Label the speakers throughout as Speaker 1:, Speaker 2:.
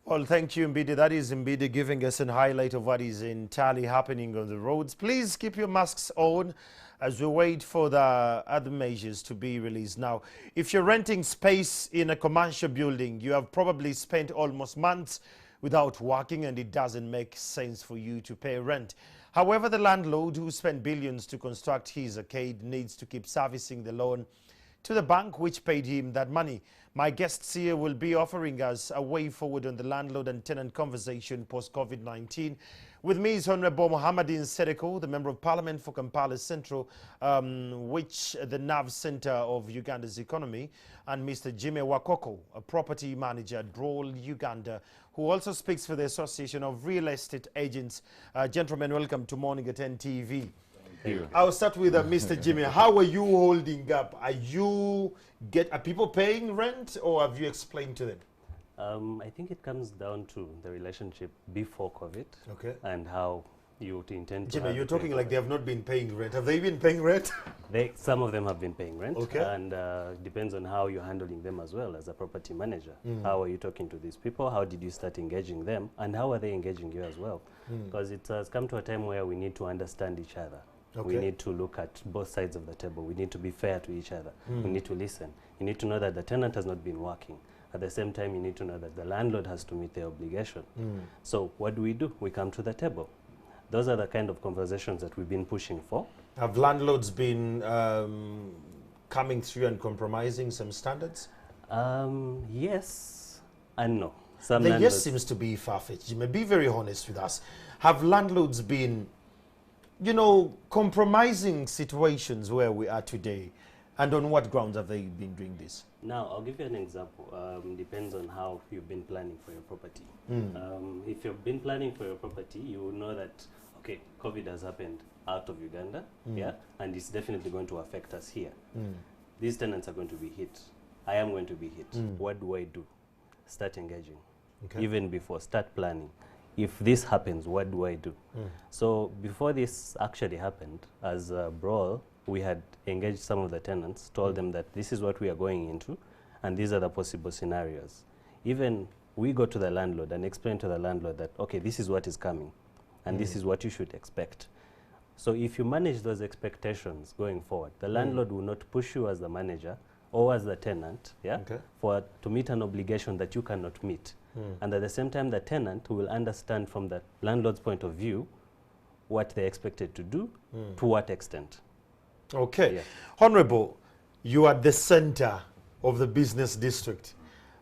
Speaker 1: Well, thank you, Mbidi. That is Mbidi giving us a highlight of what is entirely happening on the roads. Please keep your masks on as we wait for the other measures to be released. Now, if you're renting space in a commercial building, you have probably spent almost months without working and it doesn't make sense for you to pay rent. However, the landlord who spent billions to construct his arcade needs to keep servicing the loan to the bank which paid him that money. My guests here will be offering us a way forward on the landlord and tenant conversation post-COVID-19. With me is Honorable Mohamedin Sereko, the Member of Parliament for Kampala Central, which the nerve center of Uganda's economy, and Mr. Jimmy Wakoko, a property manager at Brawl, Uganda, who also speaks for the Association of Real Estate Agents. Gentlemen, welcome to Morning at 10 TV. I'll start with Mr. Jimmy. How are you holding up? Are people paying rent, or have you explained to them?
Speaker 2: I think it comes down to the relationship before COVID,
Speaker 1: okay,
Speaker 2: and how you intend to.
Speaker 1: Jimmy, you're talking like they have not been paying rent. Have they been paying rent?
Speaker 2: Some of them have been paying rent,
Speaker 1: okay, and
Speaker 2: depends on how you're handling them as well as a property manager. How are you talking to these people? How did you start engaging them, and how are they engaging you as well? Because it has come to a time where we need to understand each other. Okay. We need to look at both sides of the table. We need to be fair to each other. We need to listen. You need to know that the tenant has not been working. At the same time, you need to know that the landlord has to meet their obligation. So what do? We come to the table. Those are the kind of conversations that we've been pushing for.
Speaker 1: Have landlords been coming through and compromising some standards?
Speaker 2: Yes and no.
Speaker 1: The yes seems to be far-fetched. You may be very honest with us. Have landlords been, compromising situations where we are today? And on what grounds have they been doing this?
Speaker 2: Now, I'll give you an example. Depends on how you've been planning for your property. If you've been planning for your property, you will know that, okay, COVID has happened out of Uganda, yeah, and it's definitely going to affect us here. These tenants are going to be hit. I am going to be hit. What do? Start engaging. Okay. Even before, start planning. If this happens, what do? So before this actually happened, as a Brawl, we had engaged some of the tenants, told them that this is what we are going into, and these are the possible scenarios. Even we go to the landlord and explain to the landlord that, okay, this is what is coming, and this is what you should expect. So if you manage those expectations going forward, the landlord will not push you as the manager or as the tenant, yeah, to meet an obligation that you cannot meet. And at the same time, the tenant will understand from the landlord's point of view what they're expected to do, to what extent.
Speaker 1: Okay. Yeah. Honorable, you are the center of the business district.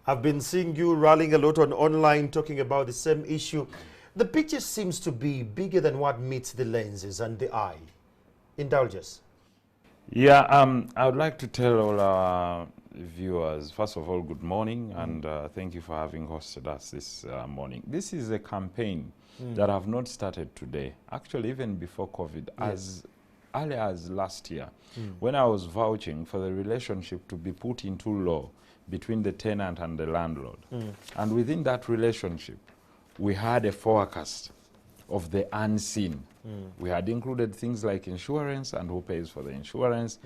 Speaker 1: I've been seeing you rallying a lot on online talking about the same issue. The picture seems to be bigger than what meets the lenses and the eye. Indulge us.
Speaker 3: Yeah, I would like to tell all our viewers, first of all, good morning, and thank you for having hosted us this morning. This is a campaign that have not started today. Actually, even before COVID, as early as last year, when I was vouching for the relationship to be put into law between the tenant and the landlord. And within that relationship, we had a forecast of the unseen. We had included things like insurance and who pays for the insurance,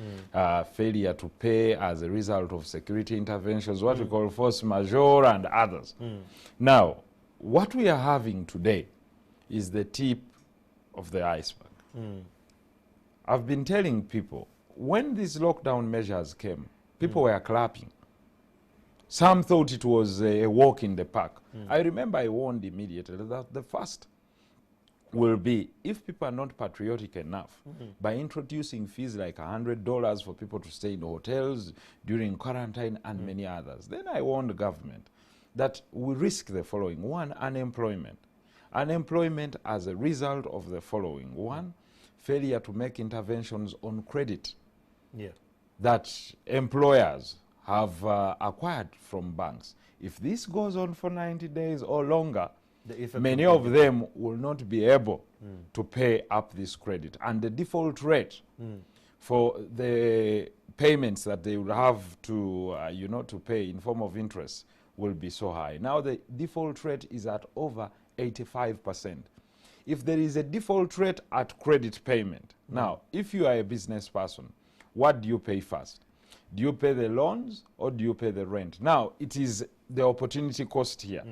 Speaker 3: failure to pay as a result of security interventions, what we call force majeure and others. Now, what we are having today is the tip of the iceberg. I've been telling people, when these lockdown measures came, people were clapping. Some thought it was a walk in the park. I remember I warned immediately that the first will be, if people are not patriotic enough, by introducing fees like $100 for people to stay in hotels during quarantine and many others. Then I warned the government that we risk the following. One, unemployment. Unemployment as a result of the following. One, failure to make interventions on credit that employers have acquired from banks. If this goes on for 90 days or longer, many of them will not be able to pay up this credit. And the default rate for the payments that they will have to, to pay in form of interest will be so high. Now the default rate is at over 85%. If there is a default rate at credit payment, now, if you are a business person, what do you pay first? Do you pay the loans or do you pay the rent? Now, it is the opportunity cost here.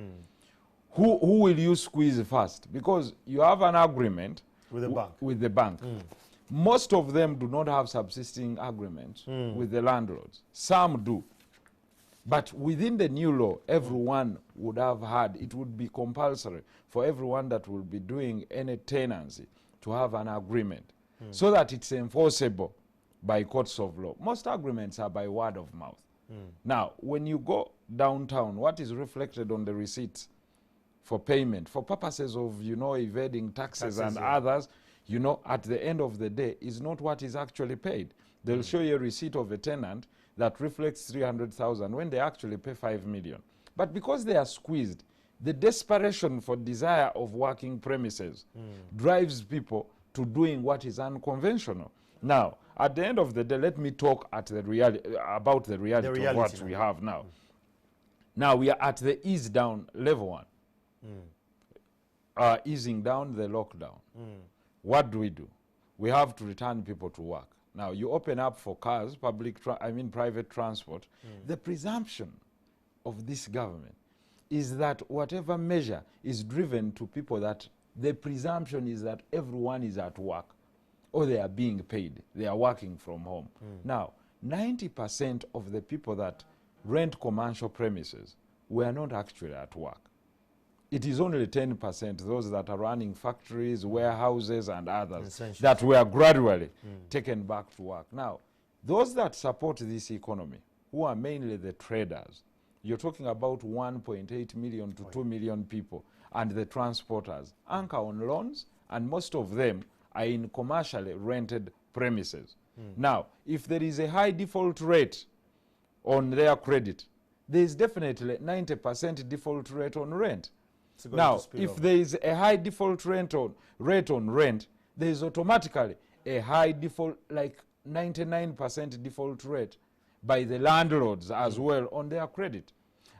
Speaker 3: who will you squeeze first? Because you have an agreement
Speaker 1: With the bank.
Speaker 3: With the bank. Most of them do not have subsisting agreements with the landlords. Some do. But within the new law, everyone would have had, it would be compulsory for everyone that will be doing any tenancy to have an agreement so that it's enforceable by courts of law. Most agreements are by word of mouth. Now, when you go downtown, what is reflected on the receipts for payment, for purposes of, evading taxes and others, at the end of the day, is not what is actually paid. They'll show you a receipt of a tenant that reflects 300,000 when they actually pay 5 million. But because they are squeezed, the desperation for desire of working premises drives people to doing what is unconventional. Now, at the end of the day, let me talk about the reality of what we have now. Now, we are at the ease down level 1. Easing down the lockdown. What do? We have to return people to work. Now, you open up for cars, private transport. The presumption of this government is that whatever measure is driven to people, that the presumption is that everyone is at work or they are being paid. They are working from home. Now, 90% of the people that rent commercial premises were not actually at work. It is only 10%, those that are running factories, warehouses, and others, that were gradually taken back to work. Now, those that support this economy, who are mainly the traders, you're talking about 1.8 million to 2 million people, and the transporters, anchor on loans, and most of them are in commercially rented premises. Now, if there is a high default rate on their credit, there is definitely 90% default rate on rent. Now, if there is a high default rate on rent, there is automatically a high default, like 99% default rate by the landlords as well on their credit.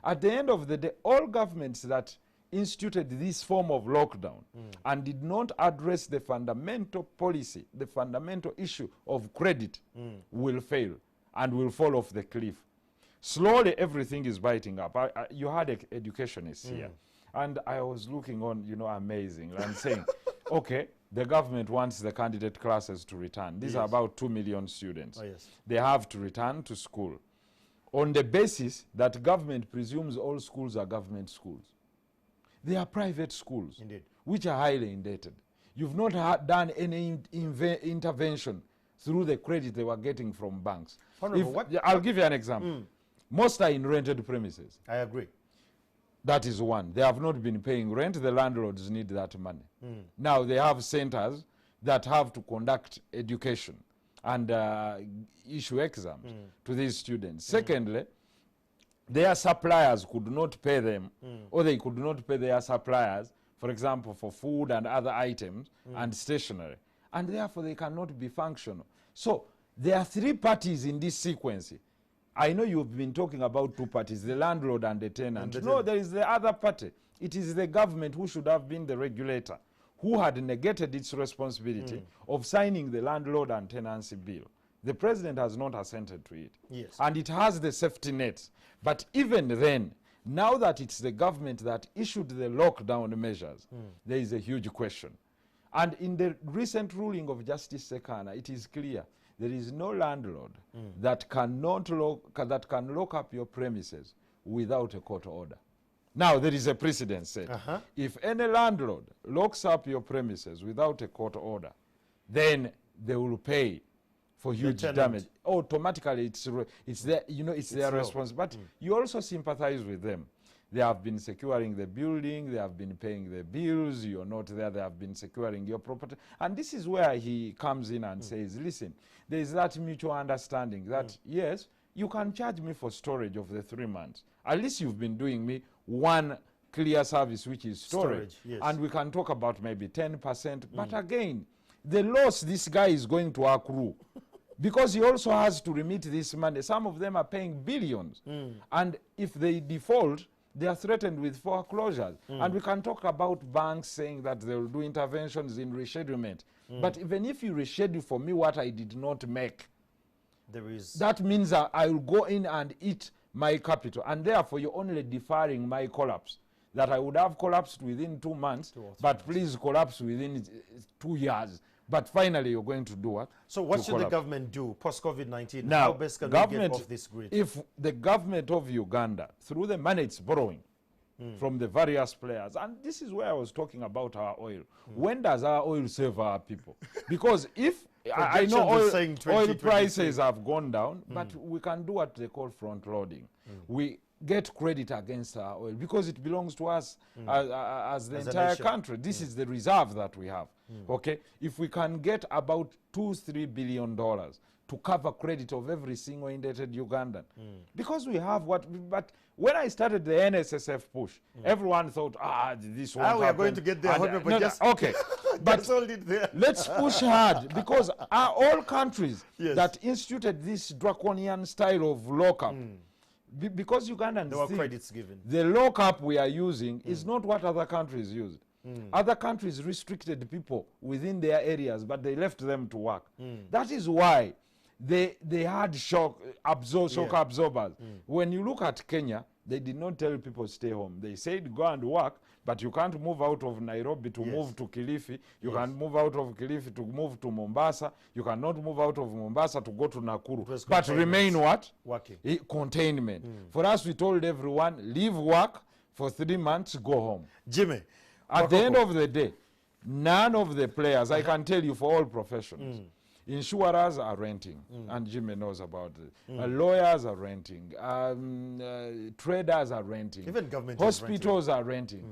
Speaker 3: At the end of the day, all governments that instituted this form of lockdown and did not address the fundamental policy, the fundamental issue of credit, will fail and will fall off the cliff. Slowly, everything is biting up. You had educationists here. And I was looking on, amazing, and saying, okay, the government wants the candidate classes to return. These are about 2 million students. They have to return to school on the basis that government presumes all schools are government schools. They are private schools, which are highly indebted. You've not done any intervention through the credit they were getting from banks. I'll give you an example. Most are in rented premises.
Speaker 1: I agree.
Speaker 3: That is one. They have not been paying rent. The landlords need that money. Now they have centers that have to conduct education and issue exams to these students. Secondly, their suppliers could not pay them, or they could not pay their suppliers, for example, for food and other items and stationery. And therefore, they cannot be functional. So there are 3 parties in this sequence. I know you've been talking about 2 parties, the landlord and the tenant. No, there is the other party. It is the government who should have been the regulator, who had negated its responsibility of signing the landlord and tenancy bill. The president has not assented to it. And it has the safety nets. But even then, now that it's the government that issued the lockdown measures, there is a huge question. And in the recent ruling of Justice Sekana, it is clear there is no landlord that can lock up your premises without a court order. Now, there is a precedent set. If any landlord locks up your premises without a court order, then they will pay for huge damage. Automatically, it's their, it's their responsibility. But you also sympathize with them. They have been securing the building, they have been paying the bills, you're not there, they have been securing your property. And this is where he comes in and says, listen, there is that mutual understanding that, yes, you can charge me for storage of the 3 months. At least you've been doing me one clear service, which is storage. And we can talk about maybe 10%. But again, the loss this guy is going to accrue, because he also has to remit this money. Some of them are paying billions. And if they default, they are threatened with foreclosures. And we can talk about banks saying that they will do interventions in reschedulement. But even if you reschedule for me what I did not make, that means I will go in and eat my capital. And therefore, you're only deferring my collapse. that I would have collapsed within 2 months, but please collapse within 2 years. But finally, you're going to do what?
Speaker 1: So what
Speaker 3: To
Speaker 1: should the
Speaker 3: collapse.
Speaker 1: government do post-COVID-19?
Speaker 3: Now,
Speaker 1: How best can we get
Speaker 3: government,
Speaker 1: off this grid?
Speaker 3: if the government of Uganda, through the money it's borrowing from the various players, and this is where I was talking about our oil. When does our oil save our people? Because if I know
Speaker 1: Projections are saying
Speaker 3: oil
Speaker 1: 2023.
Speaker 3: prices have gone down, but we can do what they call front loading. We get credit against our oil because it belongs to us as the
Speaker 1: As a
Speaker 3: entire
Speaker 1: nation.
Speaker 3: country. This is the reserve that we have. Okay, if we can get about $2-3 billion to cover credit of every single indebted Ugandan, because we have what. But when I started the NSSF push, everyone thought, this won't
Speaker 1: we are
Speaker 3: happen.
Speaker 1: going to get there,
Speaker 3: And,
Speaker 1: Honorable,
Speaker 3: no, no,
Speaker 1: just-
Speaker 3: okay, but
Speaker 1: That's all it there.
Speaker 3: let's push hard because all countries
Speaker 1: Yes.
Speaker 3: that instituted this draconian style of lockup, because Ugandans
Speaker 1: There were
Speaker 3: think
Speaker 1: credits given.
Speaker 3: the lockup we are using is not what other countries used. Other countries restricted people within their areas, but they left them to work. That is why they had shock absorbers. When you look at Kenya, they did not tell people stay home. They said go and work, but you can't move out of Nairobi to move to Kilifi. You can't move out of Kilifi to move to Mombasa. You cannot move out of Mombasa to go to Nakuru.
Speaker 1: was
Speaker 3: But
Speaker 1: containment.
Speaker 3: remain what?
Speaker 1: Working.
Speaker 3: Containment. For us, we told everyone, leave work for 3 months, go home.
Speaker 1: Jimmy,
Speaker 3: At the end of the day, none of the players, I can tell you for all professions, insurers are renting, and Jimmy knows about it. Lawyers are renting, traders are renting,
Speaker 1: Even government is
Speaker 3: hospitals are renting,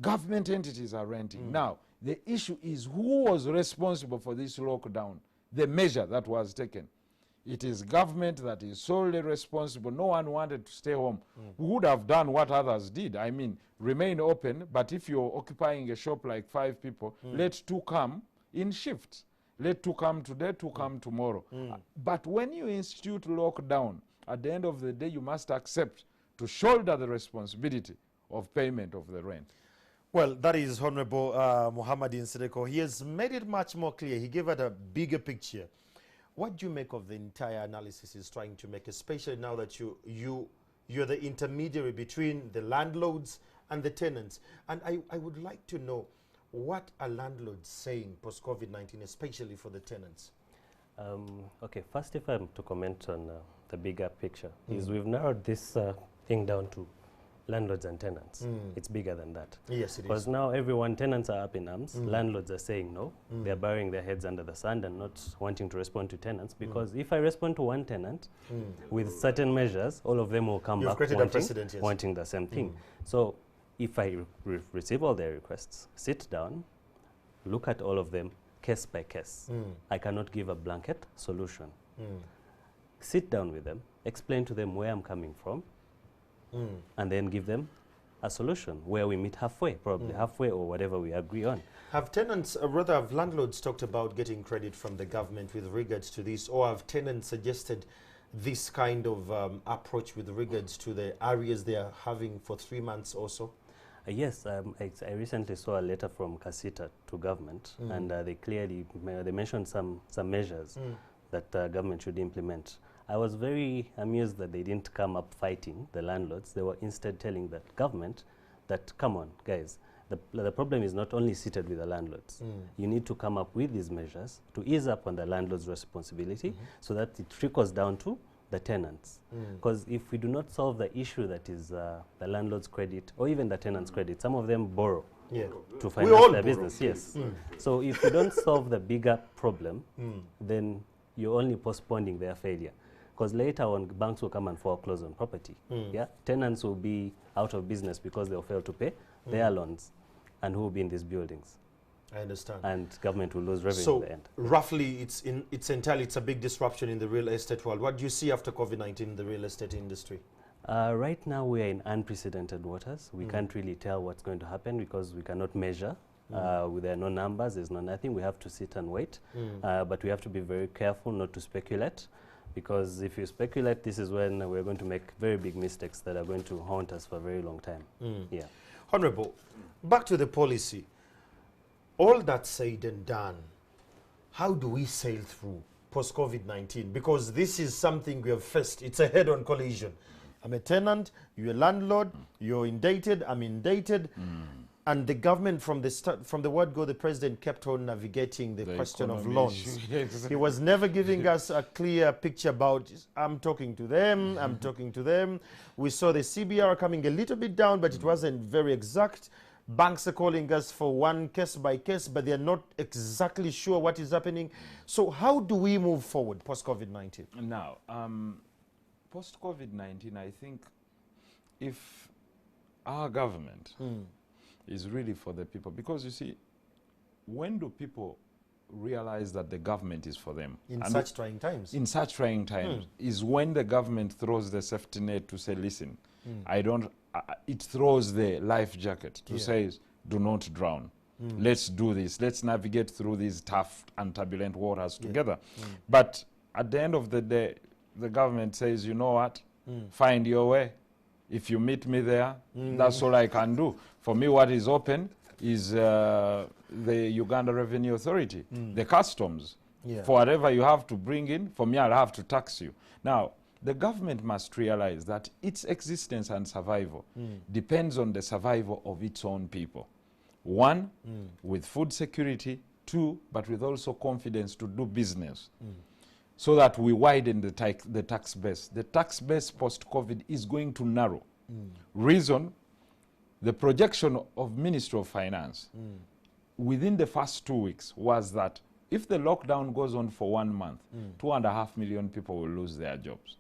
Speaker 3: government entities are renting. Now, the issue is who was responsible for this lockdown, the measure that was taken. It is government that is solely responsible. No one wanted to stay home. We would have done what others did. I mean, remain open, but if you're occupying a shop like 5 people, let 2 come in shifts. Let 2 come today, 2 come tomorrow. But when you institute lockdown, at the end of the day, you must accept to shoulder the responsibility of payment of the rent.
Speaker 1: Well, that is Honorable Muhammad Insideko. He has made it much more clear. He gave it a bigger picture. What do you make of the entire analysis he's trying to make, especially now that you're the intermediary between the landlords and the tenants? And I would like to know, what are landlords saying post-COVID-19, especially for the tenants?
Speaker 2: Okay, first, if I'm to comment on the bigger picture, is we've narrowed this thing down to landlords and tenants. It's bigger than that.
Speaker 1: Yes, it
Speaker 2: Because
Speaker 1: is.
Speaker 2: now tenants are up in arms. Landlords are saying no. They're burying their heads under the sand and not wanting to respond to tenants. Because if I respond to one tenant with certain measures, all of them will come
Speaker 1: You've
Speaker 2: back
Speaker 1: created a precedent, yes.
Speaker 2: wanting the same thing. So if I receive all their requests, sit down, look at all of them case by case. I cannot give a blanket solution. Sit down with them, explain to them where I'm coming from, and then give them a solution where we meet halfway, probably halfway or whatever we agree on.
Speaker 1: Have tenants, rather have landlords talked about getting credit from the government with regards to this, or have tenants suggested this kind of approach with regards to the arrears they are having for 3 months or so?
Speaker 2: Yes, I recently saw a letter from Kasita to government, and they clearly they mentioned some measures that government should implement. I was very amused that they didn't come up fighting the landlords. They were instead telling the government that, come on, guys, the problem is not only seated with the landlords. You need to come up with these measures to ease up on the landlord's responsibility so that it trickles down to the tenants. Because if we do not solve the issue that is the landlord's credit or even the tenant's credit, some of them borrow to
Speaker 1: all
Speaker 2: finance their
Speaker 1: borrow.
Speaker 2: business. Yes. So if you don't solve the bigger problem, then you're only postponing their failure. Because later on, banks will come and foreclose on property. Yeah, tenants will be out of business because they'll fail to pay their loans, and who will be in these buildings.
Speaker 1: I understand.
Speaker 2: And government will lose revenue
Speaker 1: So
Speaker 2: in the end.
Speaker 1: roughly, it's a big disruption in the real estate world. What do you see after COVID-19 in the real estate industry?
Speaker 2: Right now, we are in unprecedented waters. We can't really tell what's going to happen because we cannot measure. There are no numbers, there's no nothing. We have to sit and wait. But we have to be very careful not to speculate, because if you speculate, this is when we're going to make very big mistakes that are going to haunt us for a very long time. Yeah.
Speaker 1: Honorable, back to the policy. All that said and done, how do we sail through post-COVID-19? Because this is something we have faced. It's a head-on collision. I'm a tenant, you're a landlord, you're indebted, I'm indebted. And the government from the start, from the word go, the president kept on navigating the question of loans. He was never giving us a clear picture about, I'm talking to them, I'm talking to them. We saw the CBR coming a little bit down, but it wasn't very exact. Banks are calling us for one case by case, but they're not exactly sure what is happening. So how do we move forward post-COVID-19?
Speaker 3: Now, post-COVID-19, I think if our government is really for the people, because you see, when do people realize that the government is for them?
Speaker 1: In such trying times.
Speaker 3: In such trying times is when the government throws the safety net to say, listen, I don't, it throws the life jacket to say, do not drown. Let's do this. Let's navigate through these tough and turbulent waters together. But at the end of the day, the government says, you know what, find your way. If you meet me there, that's all I can do. For me, what is open is the Uganda Revenue Authority, the customs. For whatever you have to bring in, for me, I'll have to tax you. Now, the government must realize that its existence and survival depends on the survival of its own people. One, with food security. Two, but with also confidence to do business. So that we widen the tax base. The tax base post-COVID is going to narrow. Reason, the projection of Ministry of Finance within the first 2 weeks was that if the lockdown goes on for 1 month, 2.5 million people will lose their jobs.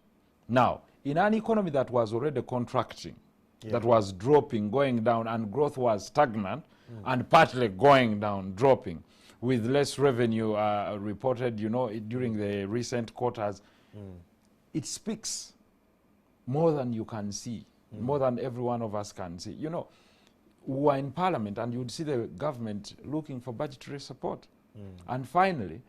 Speaker 3: Now, in an economy that was already contracting, that was dropping, going down, and growth was stagnant, and partly going down, dropping, with less revenue reported, you know, during the recent quarters, it speaks more than you can see, more than every one of us can see. You know, we were in Parliament and you'd see the government looking for budgetary support. And finally,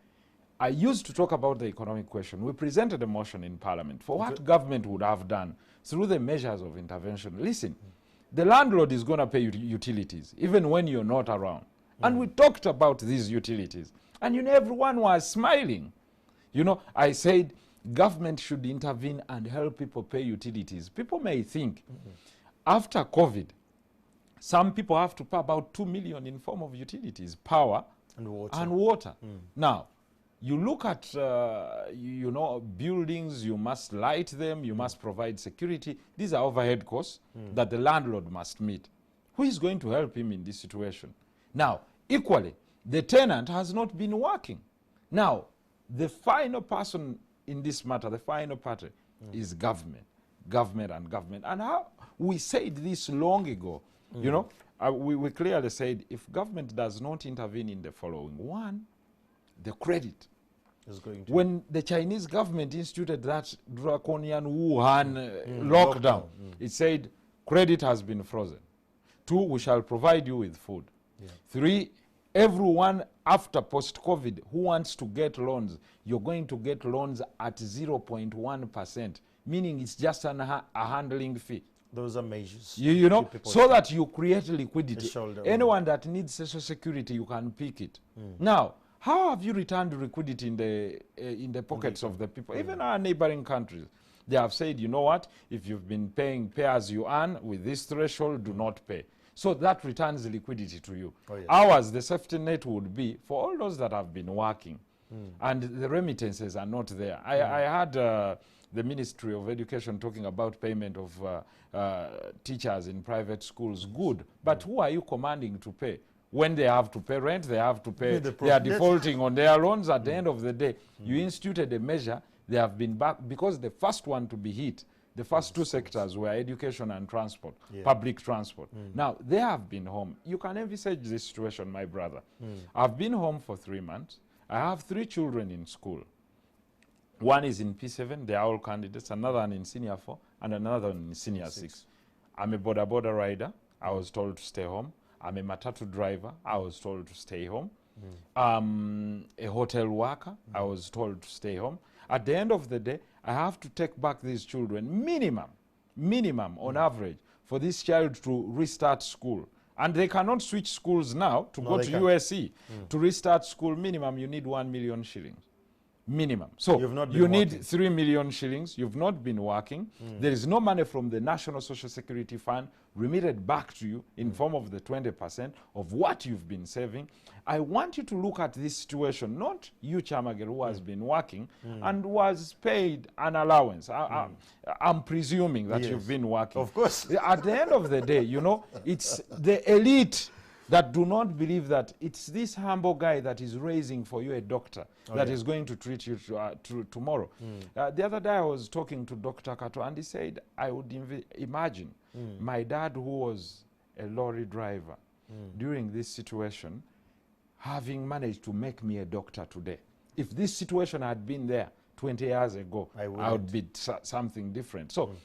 Speaker 3: I used to talk about the economic question. We presented a motion in Parliament for what government would have done through the measures of intervention. Listen, the landlord is going to pay utilities, even when you're not around. And we talked about these utilities. And, you know, everyone was smiling. You know, I said government should intervene and help people pay utilities. People may think after COVID, some people have to pay about 2 million in form of utilities, power and water. Now, you look at, you know, buildings, you must light them, you must provide security. These are overhead costs that the landlord must meet. Who is going to help him in this situation? Now, equally, the tenant has not been working. Now, the final person in this matter, the final party, is government. Government and government. And how we said this long ago, you know, we clearly said if government does not intervene in the following: one, the credit. When the Chinese government instituted that draconian Wuhan lockdown, it said credit has been frozen. Two, we shall provide you with food. Three, everyone after post-COVID who wants to get loans, you're going to get loans at 0.1%, meaning it's just a handling fee.
Speaker 1: Those are measures.
Speaker 3: You know, so that you create liquidity. Anyone that needs social security, you can pick it. Now, how have you returned liquidity in the pockets of the people? Even our neighboring countries, they have said, you know what, if you've been paying pay as you earn with this threshold, do not pay. So that returns the liquidity to you. Ours, the safety net would be for all those that have been working and the remittances are not there. I had the Ministry of Education talking about payment of teachers in private schools. Good, but who are you commanding to pay? When they have to pay rent, they have to pay, they are defaulting on their loans. At the end of the day, you instituted a measure, they have been back, because the first one to be hit, the first two sectors were education and transport, public transport. Now, they have been home. You can envisage this situation, my brother. I've been home for 3 months. I have 3 children in school. One is in P7, they are all candidates, another one in senior 4, and another one in senior 6. I'm a border rider. I was told to stay home. I'm a matatu driver. I was told to stay home. A hotel worker. I was told to stay home. At the end of the day, I have to take back these children minimum on average for this child to restart school. And they cannot switch schools now to go to USC. To restart school minimum, you need 1 million shillings. minimum. So
Speaker 1: You've not been
Speaker 3: you need
Speaker 1: working.
Speaker 3: 3 million shillings. You've not been working. There is no money from the National Social Security Fund remitted back to you in form of the 20% of what you've been saving. I want you to look at this situation, not you, Chamagel, who has been working and was paid an allowance. I'm presuming that
Speaker 1: Yes.
Speaker 3: you've been working.
Speaker 1: Of course.
Speaker 3: At the end of the day, you know, it's the elite that do not believe that it's this humble guy that is raising for you a doctor that is going to treat you tomorrow. The other day I was talking to Dr. Kato and he said, I would imagine my dad, who was a lorry driver during this situation, having managed to make me a doctor today. If this situation had been there 20 years ago, I would be something different. So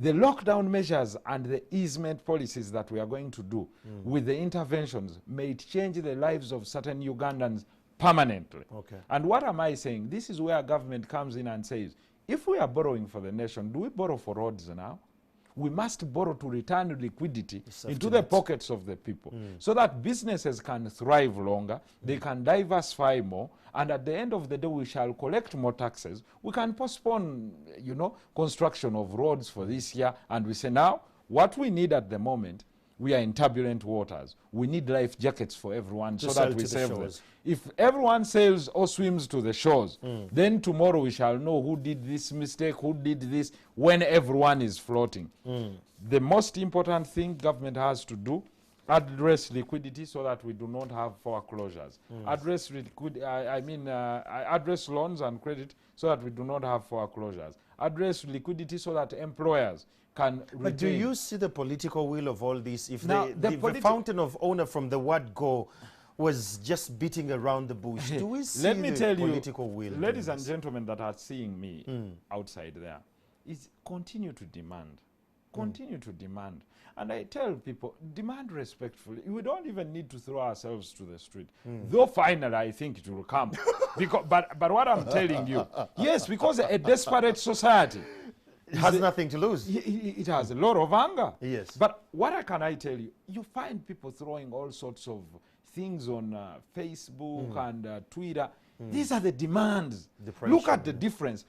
Speaker 3: the lockdown measures and the easement policies that we are going to do with the interventions may change the lives of certain Ugandans permanently. Okay. And what am I saying? This is where government comes in and says, if we are borrowing for the nation, do we borrow for roads now? We must borrow to return liquidity into the pockets of the people so that businesses can thrive longer, they can diversify more, and at the end of the day we shall collect more taxes. We can postpone, you know, construction of roads for this year, and we say now what we need at the moment, we are in turbulent waters. We need life jackets for everyone so that we save them. If everyone sails or swims to the shores, then tomorrow we shall know who did this mistake, who did this, when everyone is floating. The most important thing government has to do, address liquidity so that we do not have foreclosures. Address address loans and credit so that we do not have foreclosures. Address liquidity so that employers can retain.
Speaker 1: But do you see the political will of all this? If now, the fountain of honor from the word go was just beating around the bush, do we see the political will?
Speaker 3: Ladies and gentlemen that are seeing me outside there, is continue to demand. Continue to demand. And I tell people, demand respectfully. We don't even need to throw ourselves to the street. Though finally I think it will come. But what I'm telling you, yes, because a desperate society
Speaker 1: has nothing to lose.
Speaker 3: It has a lot of anger.
Speaker 1: Yes.
Speaker 3: But what can I tell you? You find people throwing all sorts of things on Facebook and Twitter. These are the demands. Look at the difference.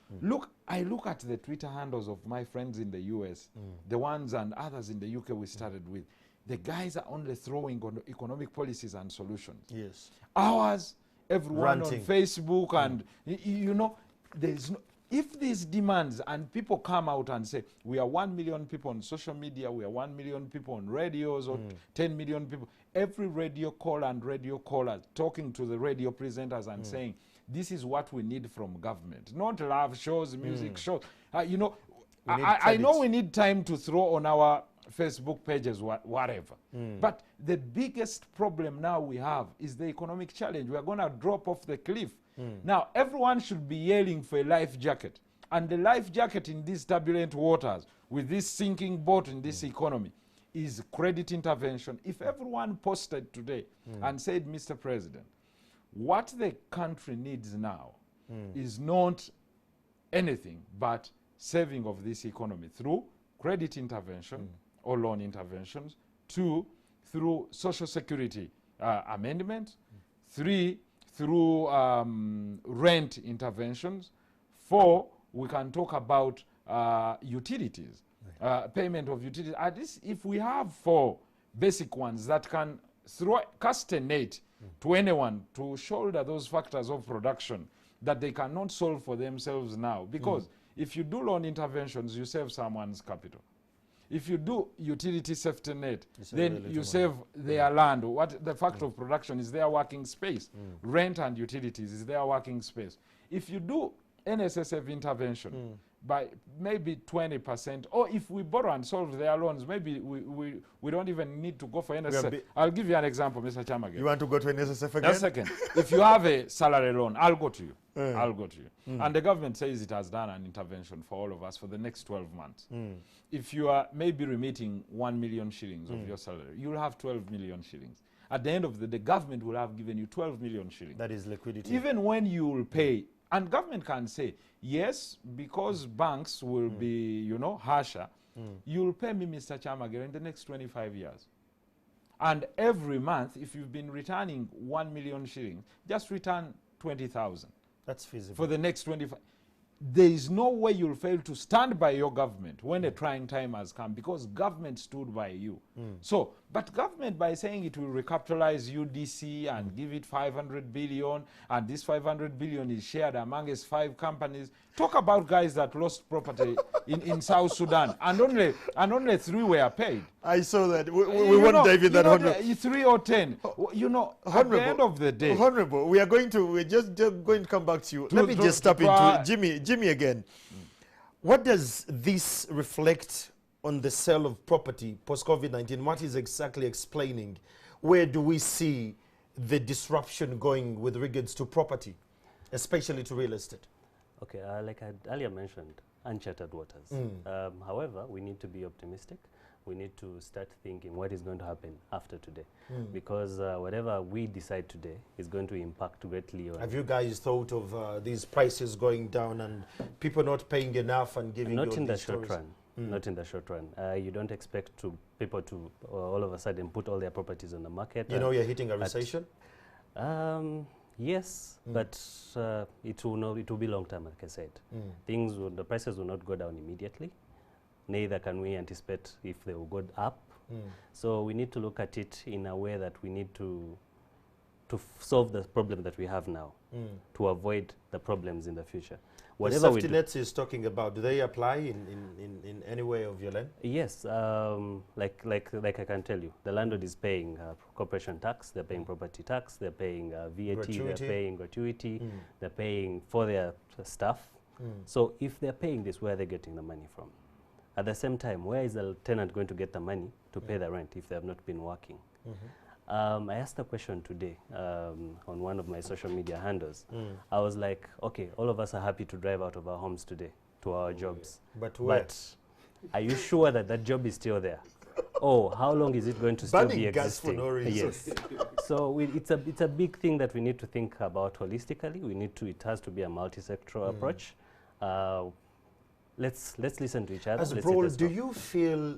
Speaker 3: I look at the Twitter handles of my friends in the US, the ones and others in the UK we started with. The guys are only throwing on economic policies and solutions. Yes. Ours, everyone ranting on Facebook and, you know, there is no... If these demands and people come out and say, we are 1 million people on social media, we are 1 million people on radios, or 10 million people, every radio call and radio caller talking to the radio presenters and saying, this is what we need from government. Not love shows, music shows. You know, I know we need time to throw on our Facebook pages, whatever. But the biggest problem now we have is the economic challenge. We are going to drop off the cliff. Now, everyone should be yelling for a life jacket. And the life jacket in these turbulent waters, with this sinking boat in this economy, is credit intervention. If everyone posted today and said, Mr. President, what the country needs now is not anything but saving of this economy through credit intervention or loan interventions, 2, through social security amendment, 3, through rent interventions, 4, we can talk about utilities, payment of utilities. At least if we have 4 basic ones that can cast a net to anyone to shoulder those factors of production that they cannot solve for themselves now. Because if you do loan interventions, you save someone's capital. If you do utility safety net, then you save their land. What the factor of production is their working space. Rent and utilities is their working space. If you do NSSF intervention by maybe 20%, or if we borrow and solve their loans, maybe we don't even need to go for NSSF. I'll give you an example, Mr. Chamagel.
Speaker 1: You want to go to NSSF again?
Speaker 3: A second. If you have a salary loan, I'll go to you. I'll go to you. And the government says it has done an intervention for all of us for the next 12 months. If you are maybe remitting 1 million shillings of your salary, you'll have 12 million shillings. At the end of the day, the government will have given you 12 million shillings.
Speaker 1: That is liquidity.
Speaker 3: Even when you will pay, and government can say, yes, because banks will be, you know, harsher, you'll pay me, Mr. Chamagel, in the next 25 years. And every month, if you've been returning 1 million shillings, just return 20,000.
Speaker 1: That's feasible.
Speaker 3: for the next 25. There is no way you'll fail to stand by your government when a trying time has come, because government stood by you. So, but government, by saying it will recapitalize UDC and give it 500 billion, and this 500 billion is shared amongst 5 companies. Talk about guys that lost property in South Sudan, and only 3 were paid.
Speaker 1: I saw that. We won't dive in that. Honorable.
Speaker 3: 3 or 10. You know, at the end of the day.
Speaker 1: Honorable, we're just going to come back to you. Let me just step into Jimmy again. What does this reflect on the sale of property post-COVID-19? What is exactly explaining? Where do we see the disruption going with regards to property, especially to real estate?
Speaker 2: Okay, like I earlier mentioned, uncharted waters. However, we need to be optimistic. We need to start thinking what is going to happen after today, because whatever we decide today is going to impact greatly on...
Speaker 1: Have you guys thought of these prices going down and people not paying enough and giving
Speaker 2: Not in the short run. Not in the short run. You don't expect people to all of a sudden put all their properties on the market.
Speaker 1: You know you're hitting a recession?
Speaker 2: Yes, but it will be long term, like I said. The prices will not go down immediately. Neither can we anticipate if they will go up. So we need to look at it in a way that we need to solve the problem that we have now, to avoid the problems in the future.
Speaker 1: Whatever the safety nets is talking about, do they apply in any way of your land?
Speaker 2: Yes, like I can tell you, the landlord is paying corporation tax, they're paying property tax, they're paying VAT, gratuity. They're paying gratuity, they're paying for their staff. So if they're paying this, where are they getting the money from? At the same time, where is the tenant going to get the money to pay the rent if they have not been working? I asked a question today on one of my social media handles. I was like, okay, all of us are happy to drive out of our homes today to our jobs.
Speaker 1: But where?
Speaker 2: But are you sure that that job is still there? Oh, how long is it going to still be existing?
Speaker 1: Gas for no reason.
Speaker 2: Yes. So it's a big thing that we need to think about holistically. It has to be a multi-sectoral approach. Let's listen to each other.
Speaker 1: As Brawl, do you feel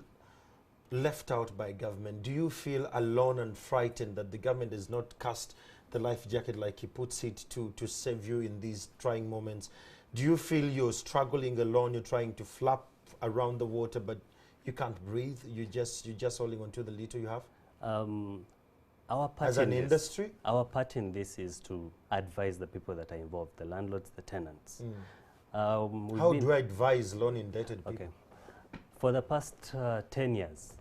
Speaker 1: left out by government? Do you feel alone and frightened that the government has not cast the life jacket, like he puts it, to save you in these trying moments? Do you feel you're struggling alone, you're trying to flap around the water, but you can't breathe? You're just holding on to the little you have?
Speaker 2: Our part
Speaker 1: as an industry?
Speaker 2: Our part in this is to advise the people that are involved, the landlords, the tenants.
Speaker 1: How do I advise loan-indebted people?
Speaker 2: Okay. For the past 10 years,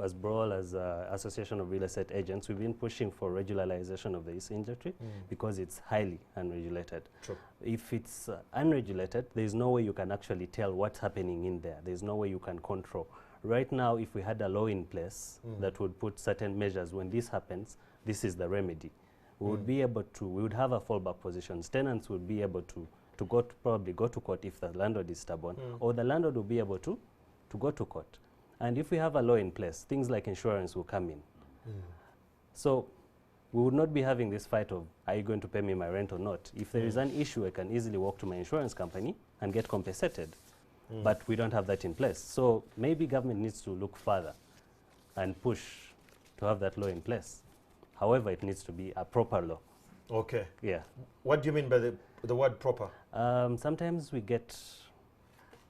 Speaker 2: as Brawl, as Association of Real Estate Agents, we've been pushing for regularization of this industry because it's highly unregulated.
Speaker 1: True.
Speaker 2: If it's unregulated, there's no way you can actually tell what's happening in there. There's no way you can control. Right now, if we had a law in place that would put certain measures, when this happens, this is the remedy. We would be able to, we would have a fallback position. Tenants would be able to probably go to court if the landlord is stubborn, or the landlord will be able to go to court. And if we have a law in place, things like insurance will come in. So we would not be having this fight of, are you going to pay me my rent or not? If there is an issue, I can easily walk to my insurance company and get compensated. But we don't have that in place. So maybe government needs to look further and push to have that law in place. However, it needs to be a proper law.
Speaker 1: Okay.
Speaker 2: Yeah.
Speaker 1: What do you mean by the word proper?
Speaker 2: Sometimes we get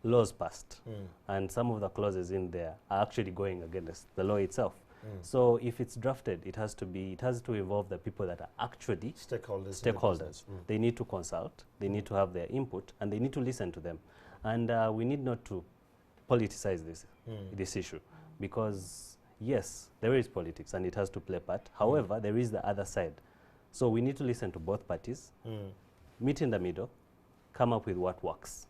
Speaker 2: laws passed, and some of the clauses in there are actually going against the law itself. So if it's drafted, it has to involve the people that are actually stakeholders. They need to consult, they need to have their input, and they need to listen to them. And we need not to politicize this issue, because yes, there is politics and it has to play part. However, there is the other side. So we need to listen to both parties, meet in the middle, come up with what works.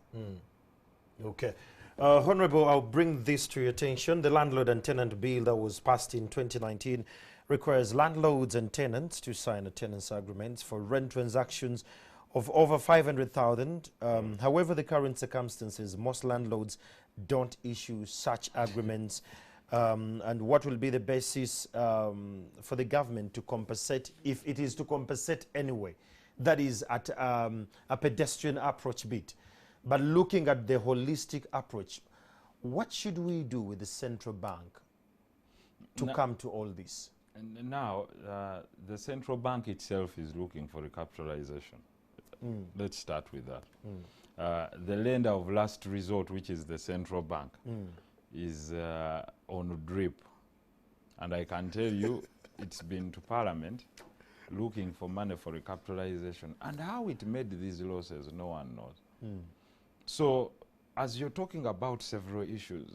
Speaker 1: Okay. Honorable, I'll bring this to your attention. The Landlord and Tenant Bill that was passed in 2019 requires landlords and tenants to sign a tenancy agreement for rent transactions of over 500,000. However, the current circumstances, most landlords don't issue such agreements. And what will be the basis for the government to compensate, if it is to compensate anyway? That is at a pedestrian approach bit. But looking at the holistic approach, what should we do with the central bank to come to all this?
Speaker 3: And now, the central bank itself is looking for recapitalization. Let's start with that. The lender of last resort, which is the central bank, is on drip. And I can tell you, it's been to Parliament looking for money for recapitalization. And how it made these losses, no one knows. So, as you're talking about several issues,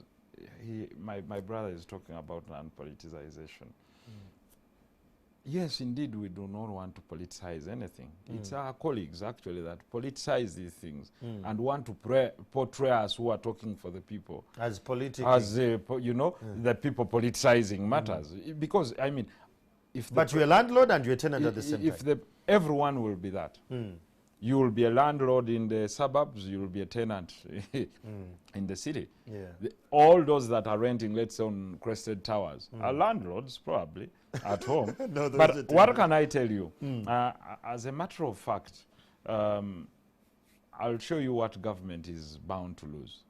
Speaker 3: my brother is talking about non-politicization. Yes, indeed, we do not want to politicize anything. It's our colleagues, actually, that politicize these things and want to portray us who are talking for the people.
Speaker 1: As political.
Speaker 3: As, you know, the people politicizing matters. Because, I mean, if...
Speaker 1: But you're a landlord and you're a tenant at the same time.
Speaker 3: Everyone will be that. You will be a landlord in the suburbs, you will be a tenant in the city. All those that are renting, let's say, on Crested Towers, are landlords, probably, at home.
Speaker 1: No,
Speaker 3: but what can I tell you? As a matter of fact, I'll show you what government is bound to lose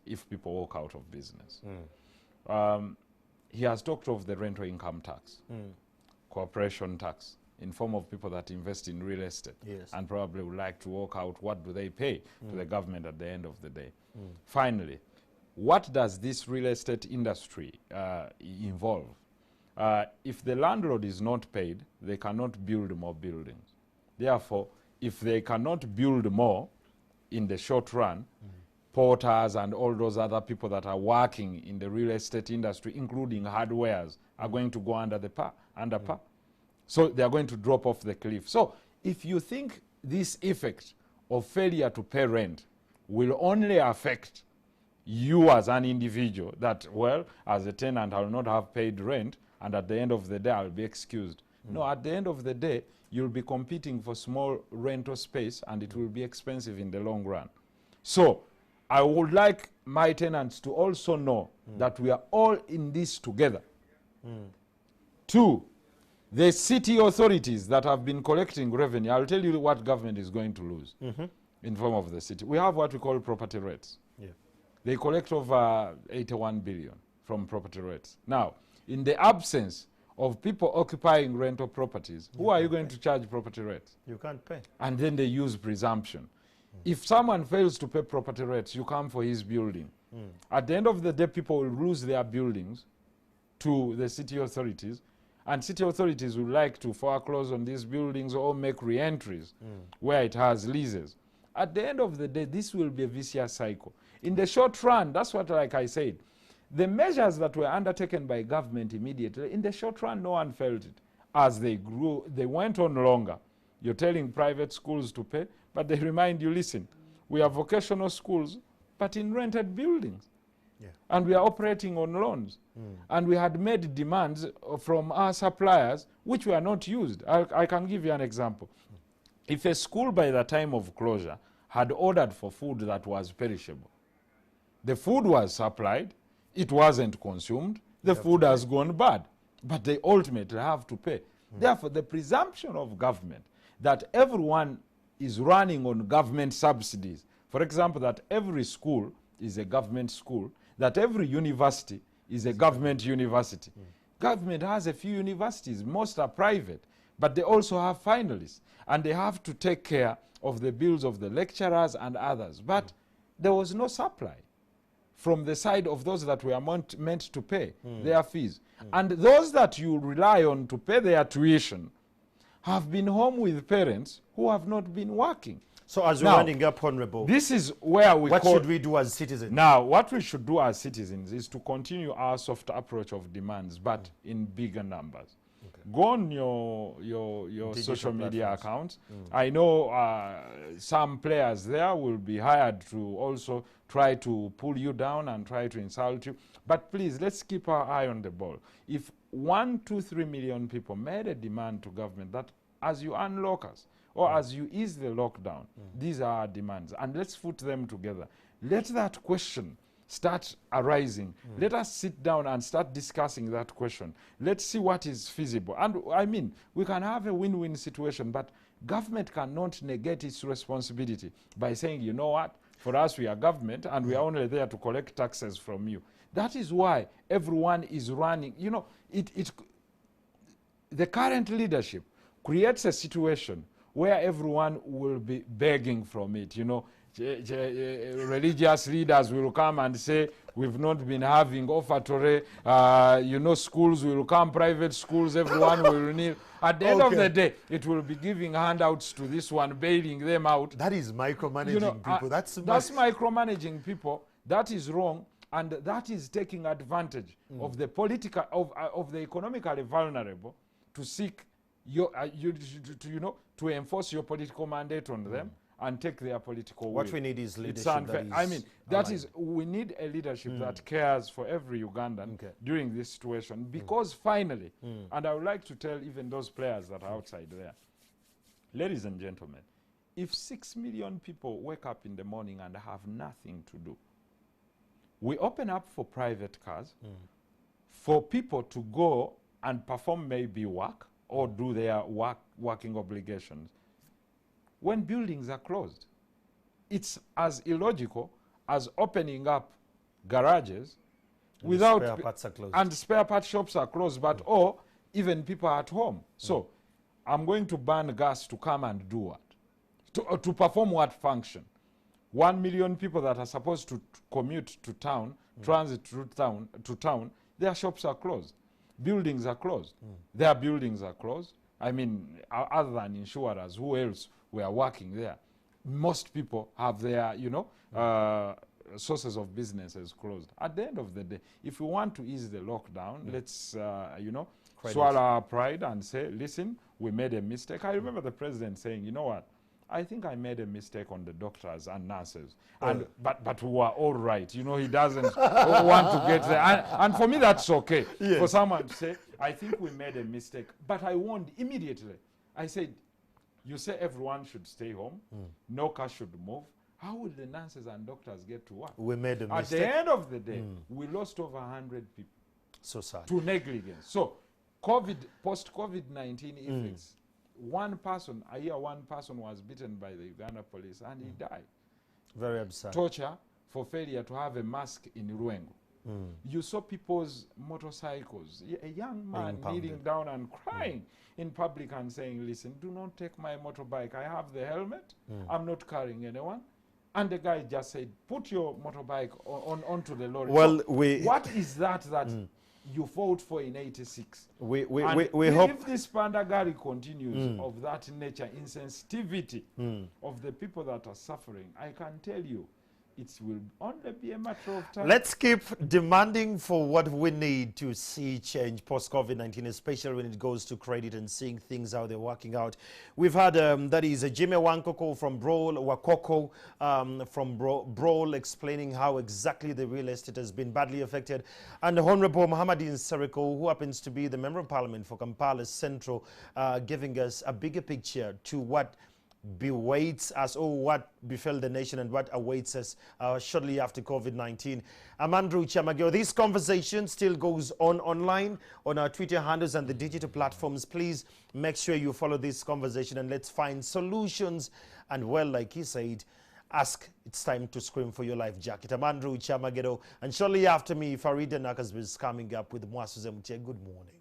Speaker 3: if people walk out of business. He has talked of the rental income tax, corporation tax, in form of people that invest in real estate and probably would like to work out what do they pay to the government at the end of the day. Finally, what does this real estate industry involve? If the landlord is not paid, they cannot build more buildings. Therefore, if they cannot build more in the short run, porters and all those other people that are working in the real estate industry, including hardwares, are going to go under par. So they are going to drop off the cliff. So if you think this effect of failure to pay rent will only affect you as an individual, that, well, as a tenant, I will not have paid rent, and at the end of the day, I'll be excused. No, at the end of the day, you'll be competing for small rental space, and it will be expensive in the long run. So I would like my tenants to also know that we are all in this together. Two, the city authorities that have been collecting revenue, I'll tell you what government is going to lose in form of the city. We have what we call property rates. They collect over 81 billion from property rates. Now, in the absence of people occupying rental properties, who are you going to charge property rates?
Speaker 1: You can't pay.
Speaker 3: And then they use presumption. If someone fails to pay property rates, you come for his building. At the end of the day, people will lose their buildings to the city authorities, and city authorities would like to foreclose on these buildings or make re-entries where it has leases. At the end of the day, this will be a vicious cycle. In the short run, that's what, like I said, the measures that were undertaken by government immediately, in the short run, no one felt it. As they grew, they went on longer. You're telling private schools to pay, but they remind you, listen, we have vocational schools, but in rented buildings. And we are operating on loans. And we had made demands from our suppliers, which were not used. I can give you an example. If a school by the time of closure had ordered for food that was perishable, the food was supplied, it wasn't consumed, the food has gone bad, but they ultimately have to pay. Therefore, the presumption of government that everyone is running on government subsidies, for example, that every school is a government school, that every university is a government university. Government has a few universities, most are private, but they also have finalists, and they have to take care of the bills of the lecturers and others. But there was no supply from the side of those that were meant to pay their fees. And those that you rely on to pay their tuition have been home with parents who have not been working.
Speaker 1: So as we're winding up, Honorable,
Speaker 3: this is where
Speaker 1: what should we do as citizens?
Speaker 3: Now, what we should do as citizens is to continue our soft approach of demands, but in bigger numbers. Go on your social media accounts. I know some players there will be hired to also try to pull you down and try to insult you. But please, let's keep our eye on the ball. If 1, 2, 3 million people made a demand to government that as you unlock us, or as you ease the lockdown, these are our demands, and let's put them together. Let that question start arising. Let us sit down and start discussing that question. Let's see what is feasible. And I mean, we can have a win-win situation, but government cannot negate its responsibility by saying, you know what, for us we are government and we are only there to collect taxes from you. That is why everyone is running. You know, the current leadership creates a situation where everyone will be begging from it. You know, religious leaders will come and say, we've not been having offertory, you know, schools will come, private schools, everyone will need. At the end of the day, it will be giving handouts to this one, bailing them out.
Speaker 1: That is micromanaging,
Speaker 3: You know,
Speaker 1: people. That's
Speaker 3: micromanaging people. That is wrong, and that is taking advantage of the political, of the economically vulnerable to seek your, to enforce your political mandate on them and take their political will.
Speaker 1: What we need is leadership.
Speaker 3: It's unfair. I mean, we need a leadership that cares for every Ugandan during this situation, because finally, and I would like to tell even those players that are outside there, ladies and gentlemen, if 6 million people wake up in the morning and have nothing to do, we open up for private cars, for people to go and perform maybe work or do their working obligations. When buildings are closed, it's as illogical as opening up garages without
Speaker 1: spare parts are closed.
Speaker 3: And spare part shops are closed, but or even people are at home. So I'm going to burn gas to come and do what? To perform what function? 1 million people that are supposed to commute to town, transit to town, their shops are closed. Buildings are closed. Their buildings are closed. I mean, other than insurers, who else were working there? Most people have their, sources of businesses closed. At the end of the day, if we want to ease the lockdown, let's, swallow our pride and say, listen, we made a mistake. I remember the president saying, you know what? I think I made a mistake on the doctors and nurses, and but we were all right. You know, he doesn't want to get there, and for me that's okay. Yes. For someone to say, I think we made a mistake, but I warned immediately. I said, you say everyone should stay home, no car should move. How will the nurses and doctors get to work?
Speaker 1: We made a mistake.
Speaker 3: At the end of the day, we lost over 100 people.
Speaker 1: So sad.
Speaker 3: To negligence. So, post-COVID-19 effects. One person was beaten by the Uganda police and he died.
Speaker 1: Very absurd.
Speaker 3: Torture for failure to have a mask in Ruengo. You saw people's motorcycles, a young man kneeling down and crying in public and saying, listen, do not take my motorbike. I have the helmet. I'm not carrying anyone. And the guy just said, put your motorbike onto the lorry.
Speaker 1: Well,
Speaker 3: so what is that you fought for in 86?
Speaker 1: We
Speaker 3: hope if this pandagari continues of that nature, insensitivity of the people that are suffering, I can tell you, it will only be a matter of time.
Speaker 1: Let's keep demanding for what we need to see change post-COVID-19, especially when it goes to credit and seeing things how they're working out. We've had, that is Jimmy Wankoko from Wakoko from Brol explaining how exactly the real estate has been badly affected. And Honorable Mohammadin Sariko, who happens to be the Member of Parliament for Kampala Central, giving us a bigger picture to what bewaits us, or what befell the nation and what awaits us shortly after COVID-19. I'm Andrew Chamagio. This conversation still goes on online on our Twitter handles and the digital platforms. Please make sure you follow this conversation and let's find solutions. And well, like he said, it's time to scream for your life jacket. I'm Andrew Chamagio, and shortly after me, Farida Nakasby is coming up with Mwasuze Mutie. Good morning.